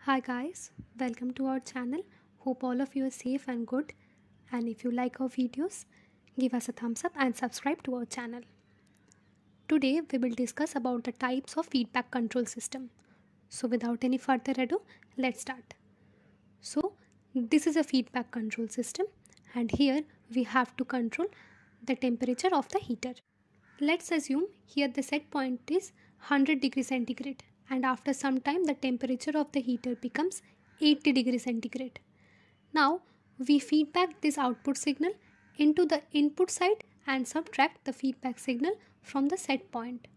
Hi guys, welcome to our channel. Hope all of you are safe and good. And if you like our videos, give us a thumbs up and subscribe to our channel. Today we will discuss about the types of feedback control system. So without any further ado, let's start. So this is a feedback control system and here we have to control the temperature of the heater. Let's assume here the set point is 100 degrees centigrade and after some time the temperature of the heater becomes 80 degrees centigrade. Now we feedback this output signal into the input side and subtract the feedback signal from the set point.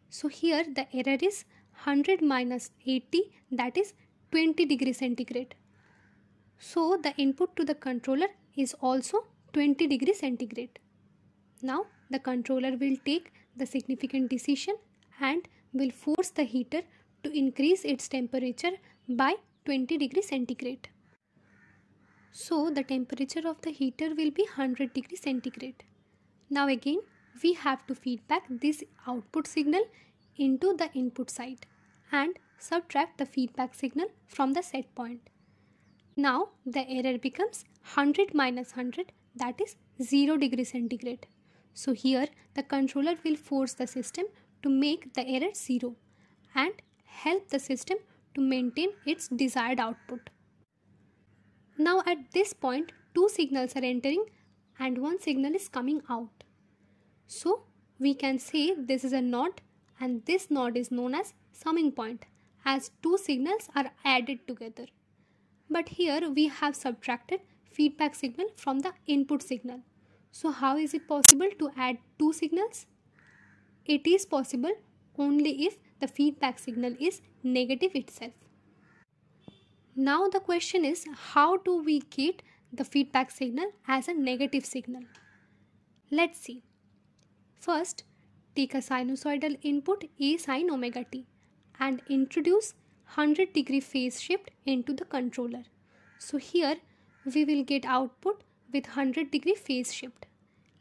So here the error is 100 minus 80, that is 20 degrees centigrade. So the input to the controller is also 20 degrees centigrade. Now the controller will take the significant decision and will force the heater to increase its temperature by 20 degrees centigrade. So the temperature of the heater will be 100 degrees centigrade. Now again we have to feedback this output signal into the input side and subtract the feedback signal from the set point. Now the error becomes 100 minus 100, that is 0 degrees centigrade. So here the controller will force the system to make the error 0 and help the system to maintain its desired output. Now at this point two signals are entering and one signal is coming out. So we can say this is a node and this node is known as summing point as two signals are added together. But here we have subtracted feedback signal from the input signal. So how is it possible to add two signals? It is possible only if the feedback signal is negative itself. Now the question is, how do we get the feedback signal as a negative signal? Let's see. First, take a sinusoidal input A sin omega t and introduce 100 degree phase shift into the controller. So here we will get output with 100 degree phase shift.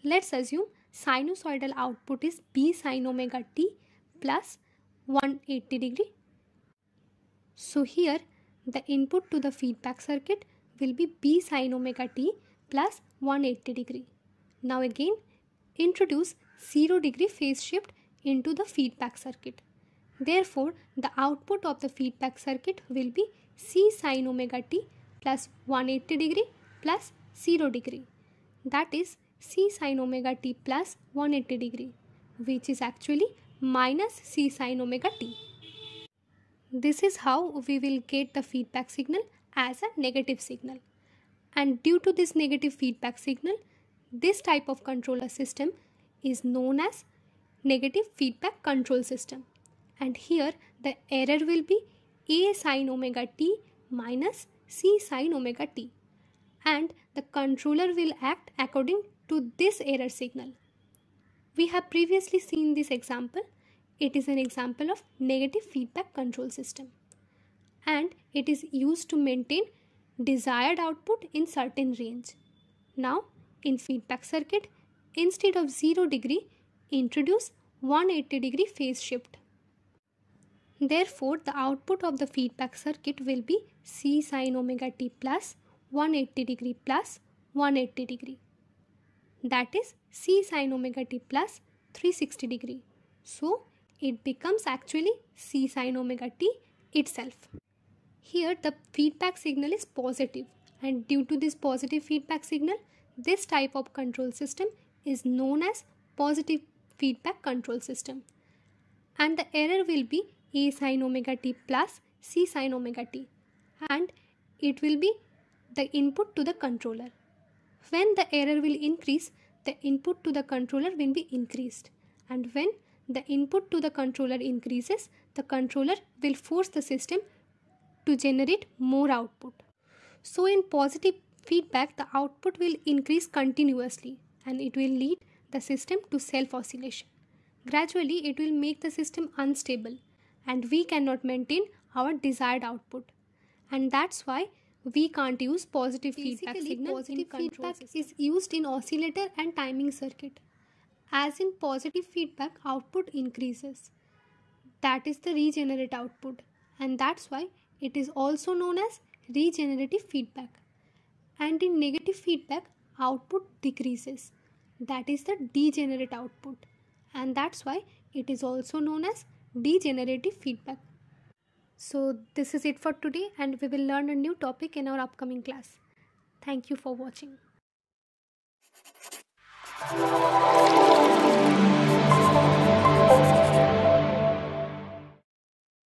Let's assume sinusoidal output is B sin omega t plus 180 degree. So here the input to the feedback circuit will be B sin omega t plus 180 degree. Now again introduce 0 degree phase shift into the feedback circuit. Therefore the output of the feedback circuit will be C sin omega t plus 180 degree plus 0 degree, that is C sin omega t plus 180 degree, which is actually minus C sin omega t. This is how we will get the feedback signal as a negative signal. And due to this negative feedback signal, this type of controller system is known as negative feedback control system. And here the error will be A sin omega t minus C sin omega t. And the controller will act according to this error signal. We have previously seen this example. It is an example of negative feedback control system. And it is used to maintain desired output in certain range. Now in feedback circuit, instead of 0 degree, introduce 180 degree phase shift. Therefore, the output of the feedback circuit will be C sin omega t plus 180 degree plus 180 degree. That is C sin omega t plus 360 degree. So, it becomes actually C sin omega t itself. Here, the feedback signal is positive and due to this positive feedback signal, this type of control system is known as positive feedback control system. And the error will be A sin omega t plus C sin omega t and it will be the input to the controller. When the error will increase, the input to the controller will be increased, and when the input to the controller increases, the controller will force the system to generate more output. So in positive feedback, the output will increase continuously and it will lead the system to self-oscillation. Gradually, it will make the system unstable and we cannot maintain our desired output. And that's why we can't use positive feedback signal. Positive feedback is used in oscillator and timing circuit. As in positive feedback, output increases. That is the regenerate output. And that's why It is also known as regenerative feedback. And in negative feedback, output decreases. That is the degenerate output. And that's why it is also known as degenerative feedback. So this is it for today, and we will learn a new topic in our upcoming class. Thank you for watching.